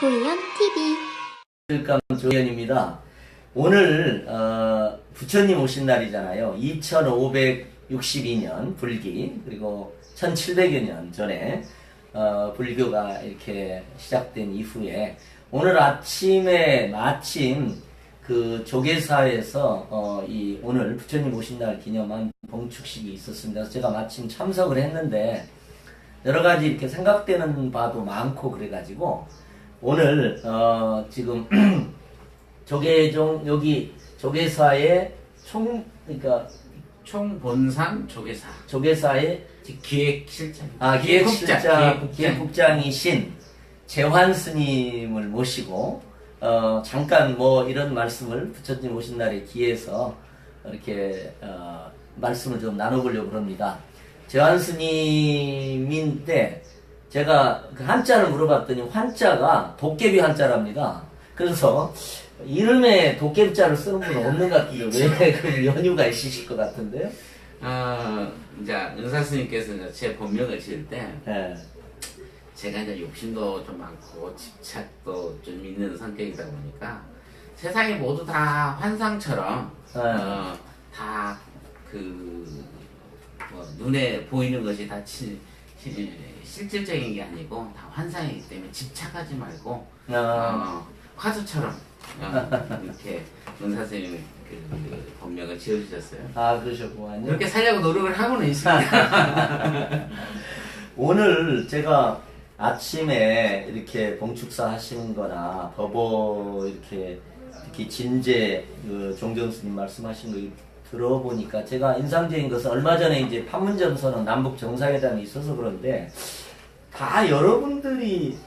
조희연 TV. 일감 조희연입니다. 오늘 부처님 오신 날이잖아요. 2562년 불기, 그리고 1700여 년 전에 불교가 이렇게 시작된 이후에 오늘 아침에 마침 그 조계사에서 이 오늘 부처님 오신 날 기념한 봉축식이 있었습니다. 그래서 제가 마침 참석을 했는데 여러 가지 이렇게 생각되는 바도 많고 그래가지고 오늘 지금 조계종 여기 조계사의 그러니까 총본산 조계사. 조계사의 기획실장. 기획국장이신 재환 스님을 모시고 잠깐 뭐 이런 말씀을 부처님 오신 날에 기해서 이렇게 말씀을 좀 나눠보려고 합니다. 재환 스님인데 제가 그 한자를 물어봤더니 환자가 도깨비 한자랍니다. 그래서 이름에 도깨비자를 쓰는 분은 없는 것 같은데 왜 그 연유가 있으실 것 같은데요? 이제 은사 스님께서 이제 제 본명을 지을 때 네. 제가 이제 욕심도 좀 많고 집착도 좀 있는 성격이다 보니까 세상이 모두 다 환상처럼 다 뭐 눈에 보이는 것이 다 실질적인 게 아니고 다 환상이기 때문에 집착하지 말고 화두처럼 이렇게 은사 선생님이 그 본명을 지어주셨어요. 아, 그러셨구만요. 그렇게 살려고 노력을 하고는 있습니다. 오늘 제가 아침에 이렇게 봉축사 하시는 거나 법어 이렇게 특히 진제 그 종정스님 말씀하신 거 들어보니까 제가 인상적인 것은 얼마 전에 이제 판문점선언 남북 정상회담이 있어서 그런데 다 여러분들이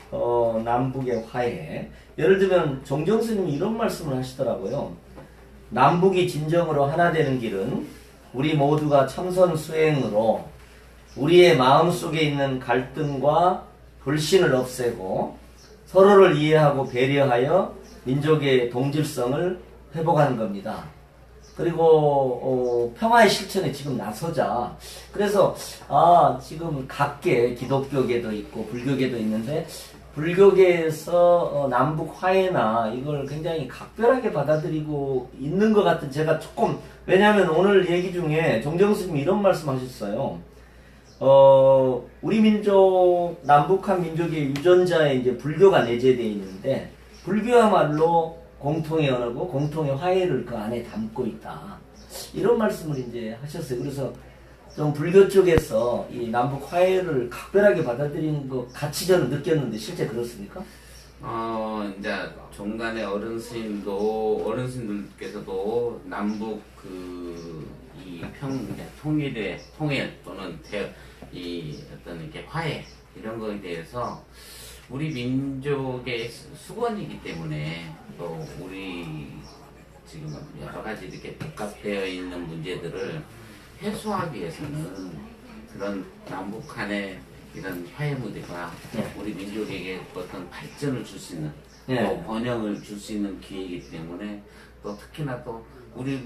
남북의 화해, 예를 들면 종정스님이 이런 말씀을 하시더라고요. 남북이 진정으로 하나 되는 길은 우리 모두가 참선 수행으로 우리의 마음속에 있는 갈등과 불신을 없애고 서로를 이해하고 배려하여 민족의 동질성을 회복하는 겁니다. 그리고 평화의 실천에 지금 나서자. 그래서 지금 각계 기독교계도 있고 불교계도 있는데 불교계에서 남북 화해나 이걸 굉장히 각별하게 받아들이고 있는 것 같은 제가 조금, 왜냐하면 오늘 얘기 중에 종정스님이 이런 말씀 하셨어요. 우리 민족, 남북한 민족의 유전자에 이제 불교가 내재되어 있는데 불교야말로 공통의 언어고 공통의 화해를 그 안에 담고 있다. 이런 말씀을 이제 하셨어요. 그래서 좀 불교 쪽에서 이 남북 화해를 각별하게 받아들이는 것 같이 저는 느꼈는데 실제 그렇습니까? 이제 종간의 어른스님들께서도 남북 통일 또는 이 어떤 이렇게 화해 이런 거에 대해서 우리 민족의 수건이기 때문에 또 우리 지금 여러 가지 이렇게 복합되어 있는 문제들을 해소하기 위해서는 그런 남북 간의 이런 화해 무대가 우리 민족에게 어떤 발전을 줄 수 있는 또 번영을 줄 수 있는 기회이기 때문에 또 특히나 또 우리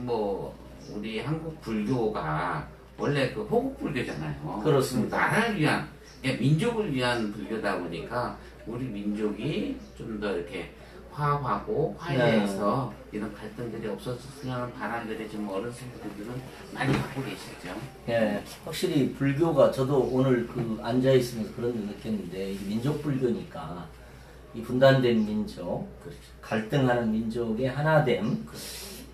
한국 불교가 원래 그 호국 불교잖아요. 그렇습니다. 나라를 위한 민족을 위한 불교다 보니까 우리 민족이 좀 더 이렇게 화합하고 화해해서 이런 갈등들이 없어졌으면 하는 바람들이 지금 어르신들은 많이 갖고 계시죠. 예, 확실히 불교가 저도 오늘 그 앉아 있으면서 그런 걸 느꼈는데 이게 민족 불교니까 이 분단된 민족, 갈등하는 민족의 하나됨,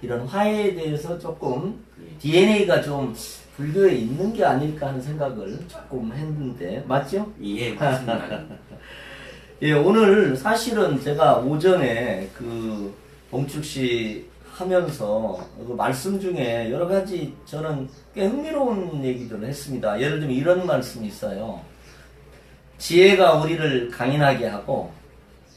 이런 화해에 대해서 조금 DNA가 좀 불교에 있는 게 아닐까 하는 생각을 조금 했는데 맞죠? 예, 맞습니다. 예, 오늘 사실은 제가 오전에 그 봉축식 하면서 그 말씀 중에 여러 가지 저는 꽤 흥미로운 얘기들을 했습니다. 예를 들면 이런 말씀이 있어요. 지혜가 우리를 강인하게 하고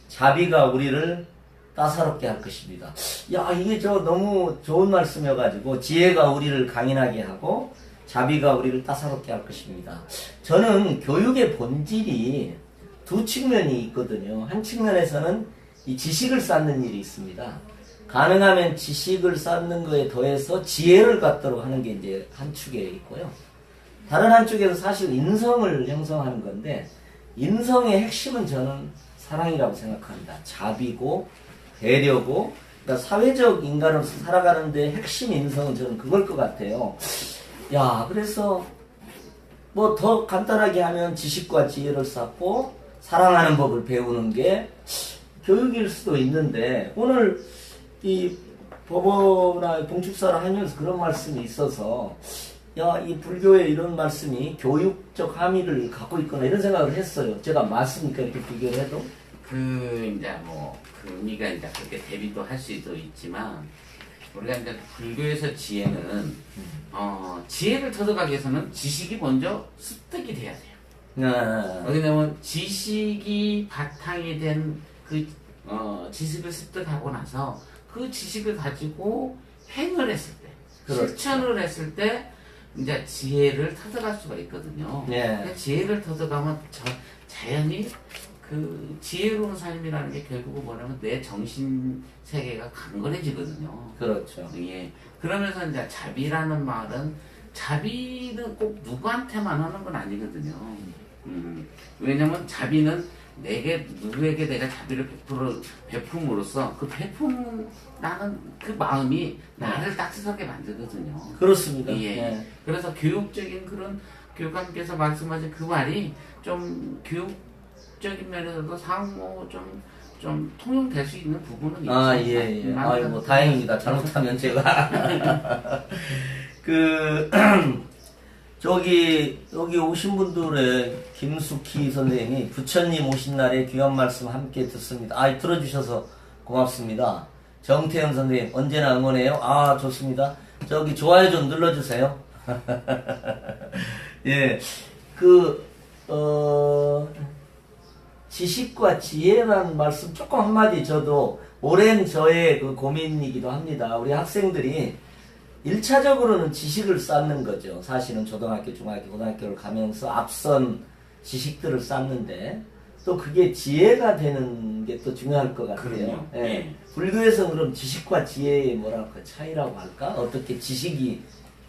자비가 우리를 따사롭게 할 것입니다. 야, 이게 너무 좋은 말씀이어가지고 지혜가 우리를 강인하게 하고 자비가 우리를 따사롭게 할 것입니다. 저는 교육의 본질이 두 측면이 있거든요. 한 측면에서는 이 지식을 쌓는 일이 있습니다. 가능하면 지식을 쌓는 거에 더해서 지혜를 갖도록 하는 게 이제 한 축에 있고요. 다른 한쪽에서 사실 인성을 형성하는 건데 인성의 핵심은 저는 사랑이라고 생각합니다. 자비고 배려고, 그러니까 사회적 인간으로 살아가는데 핵심 인성은 저는 그걸 것 같아요. 야, 그래서 뭐 더 간단하게 하면 지식과 지혜를 쌓고 사랑하는 법을 배우는 게 교육일 수도 있는데, 오늘 이 법어나 봉축사를 하면서 그런 말씀이 있어서, 야, 이 불교의 이런 말씀이 교육적 함의를 갖고 있구나, 이런 생각을 했어요. 제가 맞습니까? 이렇게 비교를 해도? 이제 그 의미가 이제 그렇게 대비도 할 수도 있지만, 우리가 이제 불교에서 지혜는, 지혜를 터득하기 위해서는 지식이 먼저 습득이 돼야 돼요. 왜냐면 지식이 바탕이 된 지식을 습득하고 나서 그 지식을 가지고 행을 했을 때, 그렇죠. 실천을 했을 때, 이제 지혜를 터득할 수가 있거든요. 예. 지혜를 터득하면 자연히 그 지혜로운 삶이라는 게 결국은 뭐냐면 내 정신 세계가 강건해지거든요. 그렇죠. 예. 그러면서 이제 자비라는 말은, 자비는 꼭 누구한테만 하는 건 아니거든요. 왜냐면 자비는 누구에게 내가 자비를 베품으로써 그 베품라는 그 마음이 나를 따뜻하게 만들거든요. 그렇습니다. 예. 예. 그래서 교육적인 그런 교육감께서 말씀하신 그 말이 좀 교육적인 면에서도 상호 좀 통용될 수 있는 부분은 있죠. 아, 예, 예. 아유, 뭐, 다행입니다. 잘못하면 제가. 여기 오신 분들의 김숙희 선생님이 부처님 오신 날에 귀한 말씀 함께 듣습니다. 아, 들어주셔서 고맙습니다. 정태현 선생님, 언제나 응원해요. 아, 좋습니다. 저기 좋아요 좀 눌러주세요. 예. 지식과 지혜라는 말씀 조금 한마디, 저도 오랜 저의 그 고민이기도 합니다. 우리 학생들이 1차적으로는 지식을 쌓는 거죠. 사실은 초등학교, 중학교, 고등학교를 가면서 앞선 지식들을 쌓는데, 또 그게 지혜가 되는 게 또 중요할 것 같아요. 예. 네. 불교에서 그럼 지식과 지혜의 뭐랄까 차이라고 할까? 어떻게 지식이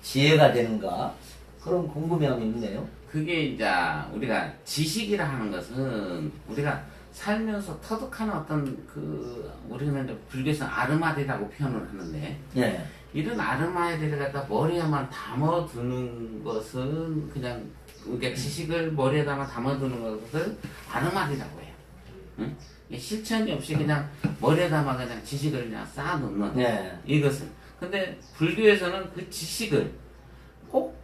지혜가 되는가? 그런 궁금함이 있네요. 그게 이제 우리가 지식이라 하는 것은 우리가 살면서 터득하는 어떤 우리는 이제 불교에서 아르마디라고 표현을 하는데, 예. 이런 아르마디를 갖다 머리에만 담아두는 것은 그냥 우리가 지식을 머리에다가 담아두는 것을 아르마디라고 해요. 응? 실천이 없이 그냥 머리에다가 그냥 지식을 그냥 쌓아놓는 이것은. 근데 불교에서는 그 지식을 꼭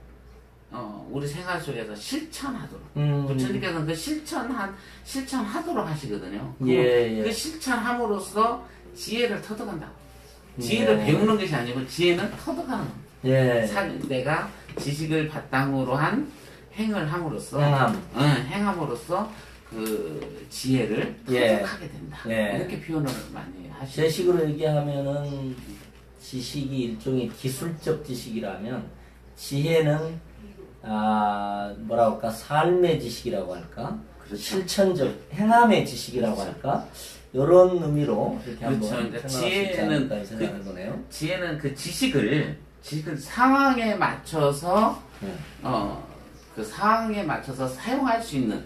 우리 생활 속에서 실천하도록. 부처님께서는 그 실천하도록 하시거든요. 예. 그 실천함으로써 지혜를 터득한다. 지혜를 배우는 것이 아니고 지혜는 터득하는 겁니다. 예. 내가 지식을 바탕으로 한 행을 함으로써, 행함으로써 그 지혜를 터득하게 된다. 이렇게 표현을 많이 하시죠. 제 식으로 얘기하면은 지식이 일종의 기술적 지식이라면, 지혜는 뭐라고 할까, 삶의 지식이라고 할까, 그렇죠. 실천적 행함의 지식이라고 할까, 이런 의미로 이렇게 한번 그렇죠. 생각을 보네요. 지혜는 그 지식을 상황에 맞춰서 그 상황에 맞춰서 사용할 수 있는,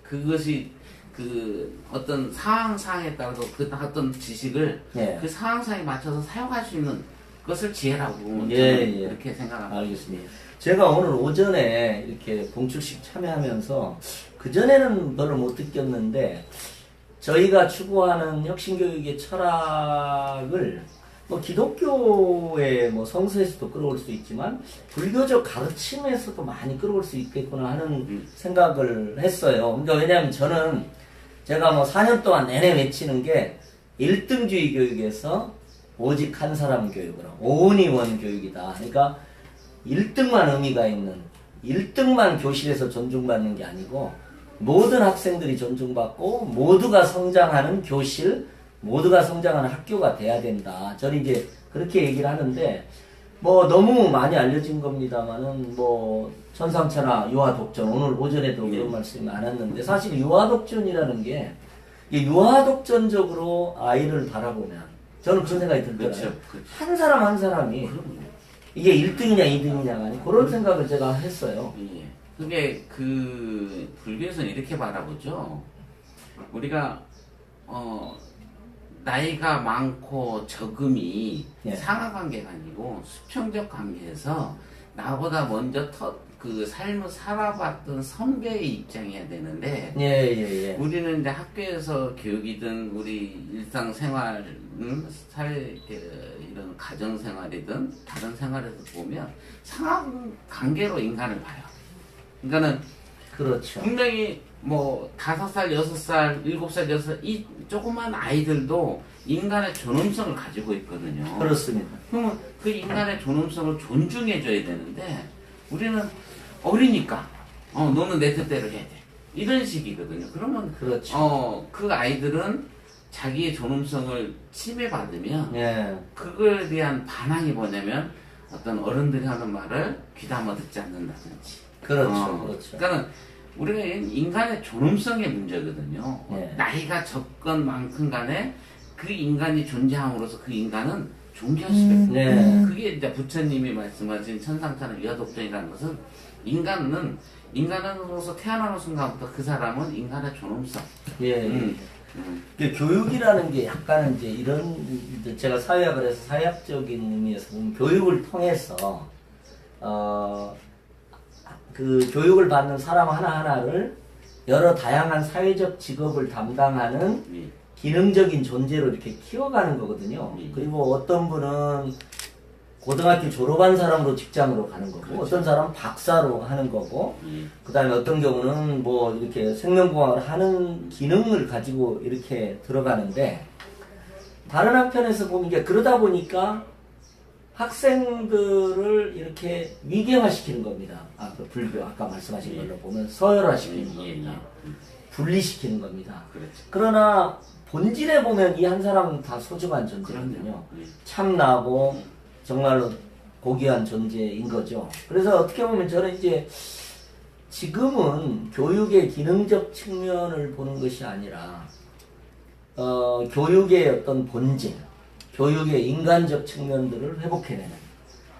그것이 그 어떤 상황상에 따라서 그 어떤 지식을 그 상황상에 맞춰서 사용할 수 있는 것을 지혜라고 보면 이렇게 생각합니다. 알겠습니다. 제가 오늘 오전에 이렇게 봉축식 참여하면서, 그전에는 별로 못 느꼈는데, 저희가 추구하는 혁신교육의 철학을 뭐 기독교의 뭐 성서에서도 끌어올 수 있지만 불교적 가르침에서도 많이 끌어올 수 있겠구나 하는 생각을 했어요. 그러니까 왜냐하면 저는 제가 뭐 4년 동안 내내 외치는 게 1등주의 교육에서 오직 한 사람 교육으로, only one 교육이다. 그러니까 1등만 의미가 있는, 1등만 교실에서 존중받는 게 아니고 모든 학생들이 존중받고 모두가 성장하는 교실, 모두가 성장하는 학교가 돼야 된다. 저는 이제 그렇게 얘기를 하는데, 뭐 너무 많이 알려진 겁니다만은 뭐 천상천하 유아독전, 오늘 오전에도 그런 말씀이 많았는데, 사실 유아독전이라는 게 유아독전적으로 아이를 바라보면 저는 그런 생각이 들더라고요. 그렇죠. 한 사람 한 사람이 이게 1등이냐 2등이냐가 아니고 그런 생각을 제가 했어요. 그게 그 불교에서는 이렇게 바라보죠. 우리가 나이가 많고 적음이 예. 상하관계가 아니고 수평적 관계에서 나보다 먼저 그 삶을 살아봤던 선배의 입장이어야 되는데 예. 우리는 이제 학교에서 교육이든 우리 일상생활, 이런 가정생활이든 다른 생활에서 보면 상하관계로 인간을 봐요. 그러니까는 그렇죠. 분명히 뭐 5살, 6살, 7살, 6살 이 조그만 아이들도 인간의 존엄성을 가지고 있거든요. 그렇습니다. 그러면 그 인간의 존엄성을 존중해줘야 되는데 우리는 어리니까 너는 내 뜻대로 해야 돼. 이런 식이거든요. 그러면 그렇죠. 그 아이들은 자기의 존엄성을 침해받으면 예. 그거에 대한 반항이 뭐냐면 어떤 어른들이 하는 말을 귀담아 듣지 않는다든지. 그렇죠. 그러니까 우리가 인간의 존엄성의 문제거든요. 예. 나이가 적건 많건 간에 그 인간이 존재함으로써 그 인간은 존귀할 수가 있어요. 네. 그게 이제 부처님이 말씀하신 천상천하 위화독존이라는 것은 인간으로서 태어나는 순간부터 그 사람은 인간의 존엄성. 예. 교육이라는 게 약간은 이제 이런, 제가 사회학을 해서 사회학적인 의미에서 보면 교육을 통해서, 그 교육을 받는 사람 하나하나를 여러 다양한 사회적 직업을 담당하는 기능적인 존재로 이렇게 키워가는 거거든요. 그리고 어떤 분은 고등학교 졸업한 사람으로 직장으로 가는 거고, 그렇죠. 어떤 사람은 박사로 하는 거고, 그 다음에 어떤 경우는 뭐 이렇게 생명공학을 하는 기능을 가지고 이렇게 들어가는데, 다른 한편에서 보면 이게 그러다 보니까 학생들을 이렇게 위계화시키는 겁니다. 불교, 아까 말씀하신 걸로 보면 서열화시키는 겁니다. 분리시키는 겁니다. 그렇죠. 그러나 본질에 보면 이 한 사람은 다 소중한 존재거든요. 참나고 정말로 고귀한 존재인 거죠. 그래서 어떻게 보면 저는 이제 지금은 교육의 기능적 측면을 보는 것이 아니라 교육의 어떤 본질, 교육의 인간적 측면들을 회복해내는,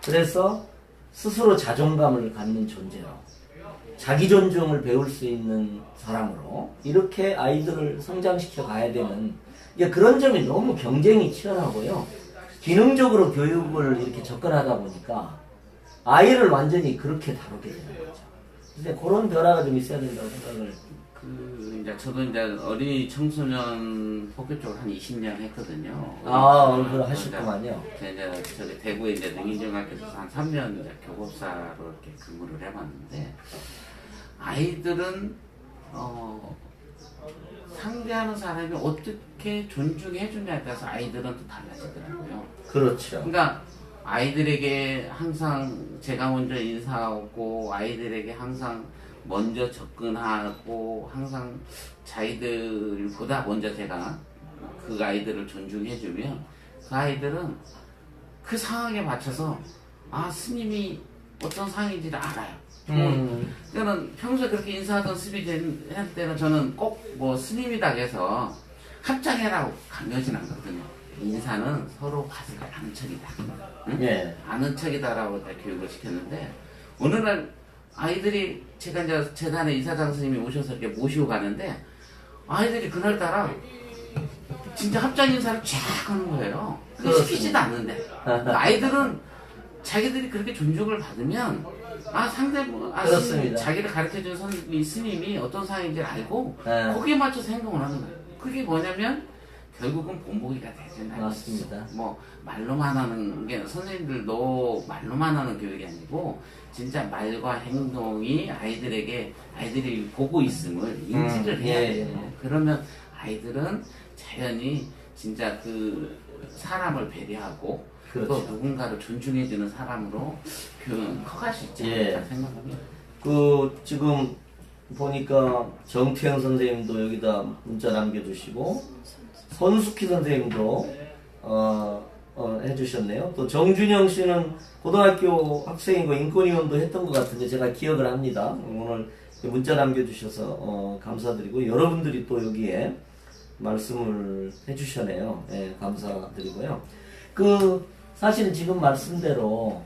그래서 스스로 자존감을 갖는 존재로, 자기 존중을 배울 수 있는 사람으로 이렇게 아이들을 성장시켜 가야 되는, 이게 그런 점이 너무 경쟁이 치열하고요. 기능적으로 교육을 이렇게 접근하다 보니까 아이를 완전히 그렇게 다루게 되는 거죠. 근데 그런 변화가 좀 있어야 된다고 생각을. 이제 저도 이제 어린이 청소년 학교 쪽을 한 20년 했거든요. 그걸 하셨구만요. 이제 저기 대구에 이제 능인중학교에서 한 3년 이제 교급사로 이렇게 근무를 해봤는데 아이들은 상대하는 사람이 어떻게 존중해 주냐에 따라서 아이들은 또 달라지더라고요. 그렇죠. 그러니까 아이들에게 항상 제가 먼저 인사하고 아이들에게 항상 먼저 접근하고 항상 자기들보다 먼저 제가 그 아이들을 존중해주면 그 아이들은 그 상황에 맞춰서 스님이 어떤 상황인지를 알아요. 그러니까 평소에 그렇게 인사하던 습이 할 때는 저는 꼭 뭐 스님이다 해서 합장해라고 강요진 않거든요. 인사는 서로 봐서 아는 척이다. 응? 예. 아는 척이다라고 교육을 시켰는데 어느 날 아이들이 제가 이제 재단에 이사장 스님이 오셔서 이렇게 모시고 가는데 아이들이 그날따라 진짜 합장 인사를 쫙 하는 거예요. 근데 시키지도 않는데 아이들은 자기들이 그렇게 존중을 받으면 그렇습니다. 자기를 가르쳐준 스님이 어떤 상황인지를 알고 거기에 맞춰서 행동을 하는 거예요. 그게 뭐냐면 결국은 본보기가 되잖아요. 맞습니다. 뭐 말로만 하는 게 선생님들도 말로만 하는 교육이 아니고 진짜 말과 행동이 아이들이 보고 있음을 인지를 해야 돼요. 그러면 아이들은 자연히 진짜 그 사람을 배려하고 그렇죠. 또 누군가를 존중해주는 사람으로 커갈 수 있지 않을까 생각합니다. 지금 보니까 정태영 선생님도 여기다 문자 남겨주시고 손숙희 선생님도 해주셨네요. 또 정준영 씨는 고등학교 학생이고 인권위원도 했던 것 같은데 제가 기억을 합니다. 오늘 문자 남겨주셔서 감사드리고 여러분들이 또 여기에 말씀을 해주셨네요. 네, 감사드리고요. 사실 지금 말씀대로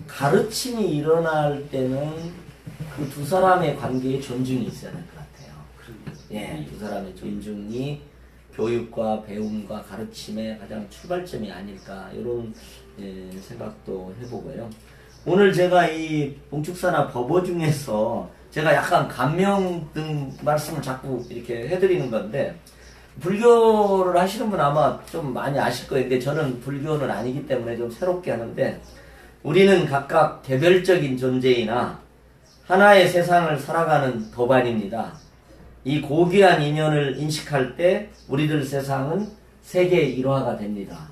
가르침이 일어날 때는 그 두 사람의 관계에 존중이 있어야 될 것 같아요. 예, 두 사람의 존중이 교육과 배움과 가르침의 가장 출발점이 아닐까 이런 생각도 해보고요. 오늘 제가 이 봉축사나 법어 중에서 제가 약간 감명 등 말씀을 자꾸 이렇게 해드리는 건데 불교를 하시는 분 아마 좀 많이 아실 거예요. 근데 저는 불교는 아니기 때문에 좀 새롭게 하는데 우리는 각각 개별적인 존재이나 하나의 세상을 살아가는 도반입니다. 이 고귀한 인연을 인식할 때 우리들 세상은 세계의 일화가 됩니다.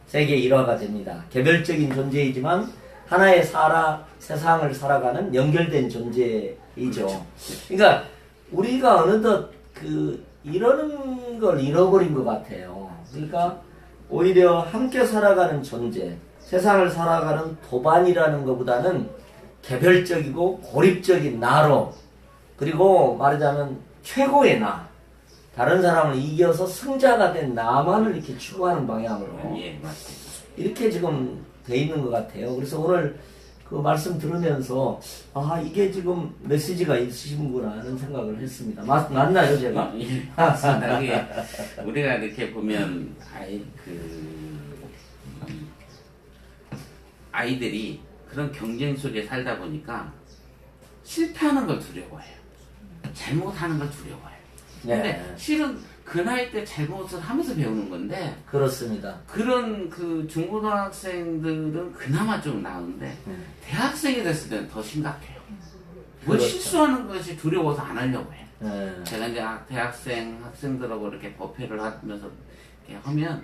세계의 일화가 됩니다. 개별적인 존재이지만 하나의 세상을 살아가는 연결된 존재이죠. 그러니까 우리가 어느덧 이러는 걸 잃어버린 것 같아요. 그러니까 오히려 함께 살아가는 존재, 세상을 살아가는 도반이라는 것보다는 개별적이고 고립적인 나로, 그리고 말하자면 최고의 나, 다른 사람을 이겨서 승자가 된 나만을 이렇게 추구하는 방향으로 예, 맞습니다. 이렇게 지금 돼 있는 것 같아요. 그래서 오늘 그 말씀 들으면서 이게 지금 메시지가 있으신구나 하는 생각을 했습니다. 맞나요, 제가? 예, 맞습니다. 그게 우리가 이렇게 보면 아이들이 그런 경쟁 속에 살다 보니까 실패하는 걸 두려워해요. 잘못하는 걸 두려워해요. 근데 네. 실은 그 나이 때 잘못을 하면서 배우는 건데 그렇습니다. 그런 중고등학생들은 그나마 좀 나은데 대학생이 됐을 때는 더 심각해요. 뭘 그렇죠. 실수하는 것이 두려워서 안 하려고 해요. 네. 제가 이제 학생들하고 이렇게 법회를 하면서 이렇게 하면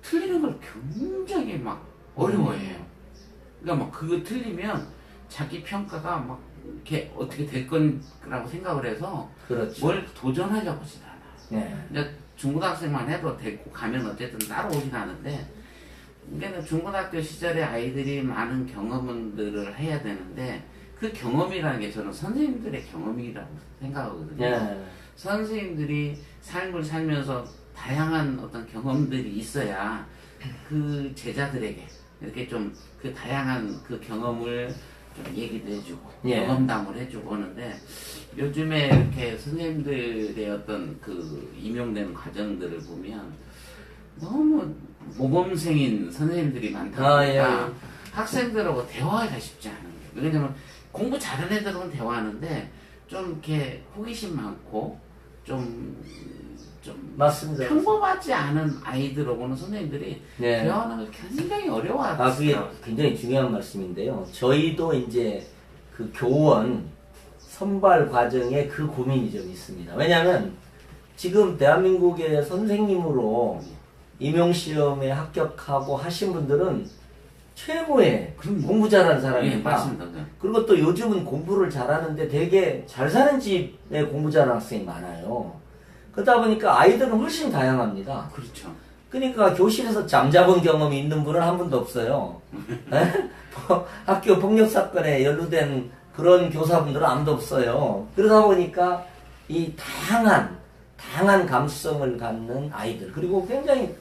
틀리는 걸 굉장히 막 어려워해요. 그러니까 막 그거 틀리면 자기 평가가 막 이렇게 어떻게 될 거라고 생각을 해서 그렇죠. 뭘 도전하려고 하지 않아요. 네. 이제 중고등학생만 해도 데리고 가면 어쨌든 따라오긴 하는데, 그러니까 중고등학교 시절에 아이들이 많은 경험들을 해야 되는데 그 경험이라는 게 저는 선생님들의 경험이라고 생각하거든요. 네. 선생님들이 삶을 살면서 다양한 어떤 경험들이 있어야 그 제자들에게 이렇게 좀 그 다양한 그 경험을 좀 얘기도 해주고 예. 경험담을 해주고 하는데 요즘에 이렇게 선생님들의 어떤 그 임용되는 과정들을 보면 너무 모범생인 선생님들이 많다 보니까 학생들하고 대화하기가 쉽지 않은 거예요. 왜냐면 공부 잘하는 애들은 대화하는데 좀 이렇게 호기심 많고 좀 맞습니다. 평범하지 않은 아이들하고는 선생님들이 네. 대화하는 걸 굉장히 어려워하더라고요. 그게 굉장히 중요한 말씀인데요. 저희도 이제 그 교원 선발 과정에 그 고민이 좀 있습니다. 왜냐하면 지금 대한민국의 선생님으로 임용시험에 합격하고 하신 분들은 최고의 공부 잘하는 예, 사람입니다. 맞습니다. 그리고 또 요즘은 공부를 잘하는데 되게 잘 사는 집에 공부 잘하는 학생이 많아요. 그러다 보니까 아이들은 훨씬 다양합니다. 그렇죠. 그러니까 교실에서 잠자본 경험이 있는 분은 한 분도 없어요. 학교 폭력 사건에 연루된 그런 교사분들은 아무도 없어요. 그러다 보니까 이 다양한 감수성을 갖는 아이들, 그리고 굉장히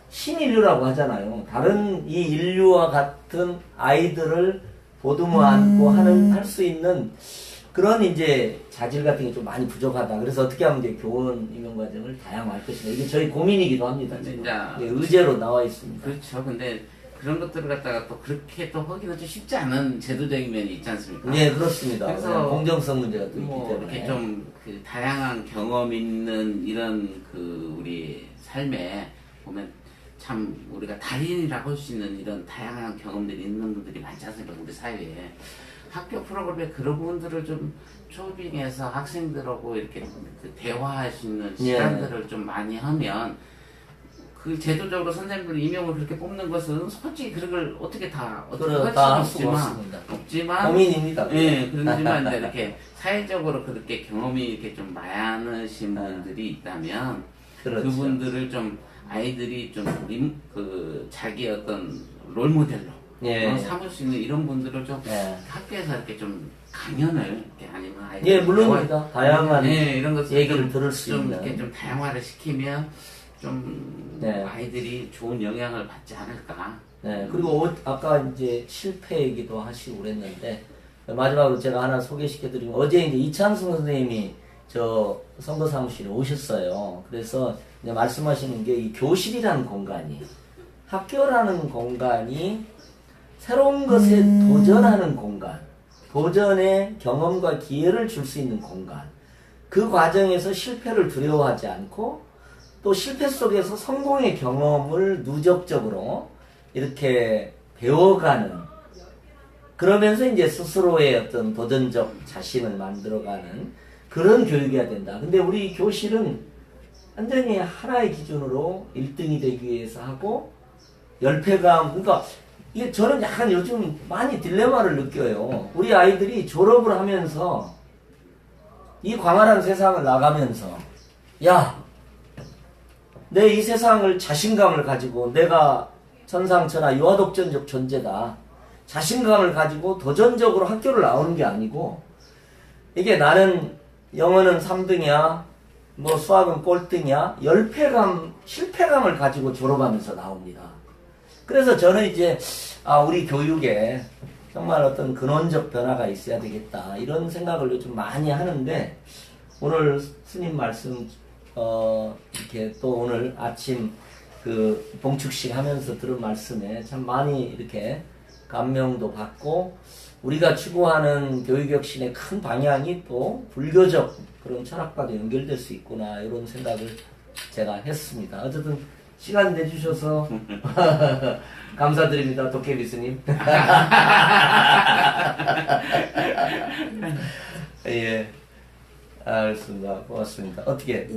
신인류라고 하잖아요. 다른 이 인류와 같은 아이들을 보듬어 안고 할 수 있는 그런 이제 자질 같은 게 좀 많이 부족하다. 그래서 어떻게 하면 이제 교원 임용 과정을 다양화할 것인가. 이게 저희 고민이기도 합니다. 지금. 의제로 나와 있습니다. 그렇죠. 근데 그런 것들을 갖다가 또 그렇게 또 하기는 좀 쉽지 않은 제도적인 면이 있지 않습니까? 네, 그렇습니다. 그래서 공정성 문제가 또 있기 뭐 때문에. 이렇게 좀 그 다양한 경험 있는 이런 그 우리 삶에 보면 참 우리가 달인이라고 할 수 있는 이런 다양한 경험들이 있는 분들이 많지 않습니까? 우리 사회에. 학교 프로그램에 그런 분들을 좀 초빙해서 학생들하고 이렇게 그 대화할 수 있는 시간들을 좀 많이 하면 그 제도적으로 선생님들 임용을 그렇게 뽑는 것은 솔직히 그런 걸 어떻게 어떻게 할 수는 없지만 고민입니다. 예, 그렇지만 이제 이렇게 사회적으로 그렇게 경험이 이렇게 좀 많으신 분들이 있다면 그렇죠. 그분들을 좀 아이들이 좀 자기 어떤 롤 모델로 삼을 수 있는 이런 분들을 좀 학교에서 이렇게 좀 강연을 이렇게 아니면 아이들 물론입니다. 다양한 이런 것을 얘기를 들을 수 좀 있는 이렇게 좀 다양화를 시키면 좀 아이들이 좋은 영향을 받지 않을까. 그리고 아까 이제 실패 얘기도 하시고 그랬는데 마지막으로 제가 하나 소개시켜드리면, 어제 이제 이창승 선생님이 저 선거사무실에 오셨어요. 그래서 이제 말씀하시는 게 이 교실이라는 공간이, 학교라는 공간이 새로운 것에 도전하는 공간, 도전의 경험과 기회를 줄 수 있는 공간, 그 과정에서 실패를 두려워하지 않고 또 실패 속에서 성공의 경험을 누적적으로 이렇게 배워가는, 그러면서 이제 스스로의 어떤 도전적 자신을 만들어가는 그런 교육이어야 된다. 근데 우리 교실은 완전히 하나의 기준으로 1등이 되기 위해서 하고, 열패감, 그러니까 이게 저는 약간 요즘 많이 딜레마를 느껴요. 우리 아이들이 졸업을 하면서 이 광활한 세상을 나가면서, 야, 내 이 세상을 자신감을 가지고 내가 천상천하 유아독전적 존재다, 자신감을 가지고 도전적으로 학교를 나오는 게 아니고, 이게 나는 영어는 3등이야, 뭐 수학은 꼴등이야, 열패감, 실패감을 가지고 졸업하면서 나옵니다. 그래서 저는 이제 우리 교육에 정말 어떤 근원적 변화가 있어야 되겠다, 이런 생각을 요즘 많이 하는데, 오늘 스님 말씀 이렇게 또 오늘 아침 그 봉축식 하면서 들은 말씀에 참 많이 이렇게 감명도 받고, 우리가 추구하는 교육혁신의 큰 방향이 또 불교적 그런 철학과도 연결될 수 있구나, 이런 생각을 제가 했습니다. 어쨌든 시간 내주셔서 감사드립니다, 도깨비 스님. 예, 알겠습니다. 고맙습니다. 어떻게?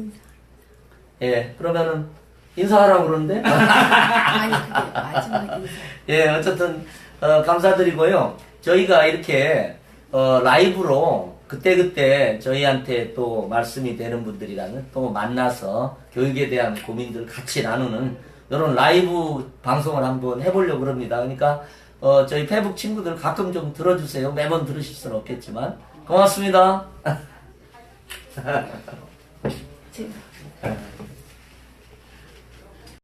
예, 그러면은 인사하라고 그러는데? 아니, 그게 마지막 인사. 예, 어쨌든 감사드리고요. 저희가 이렇게 라이브로 그때그때 저희한테 또 말씀이 되는 분들이랑은 또 만나서 교육에 대한 고민들을 같이 나누는 이런 라이브 방송을 한번 해보려고 합니다. 그러니까 저희 페북 친구들 가끔 좀 들어주세요. 매번 들으실 수는 없겠지만. 고맙습니다. 제가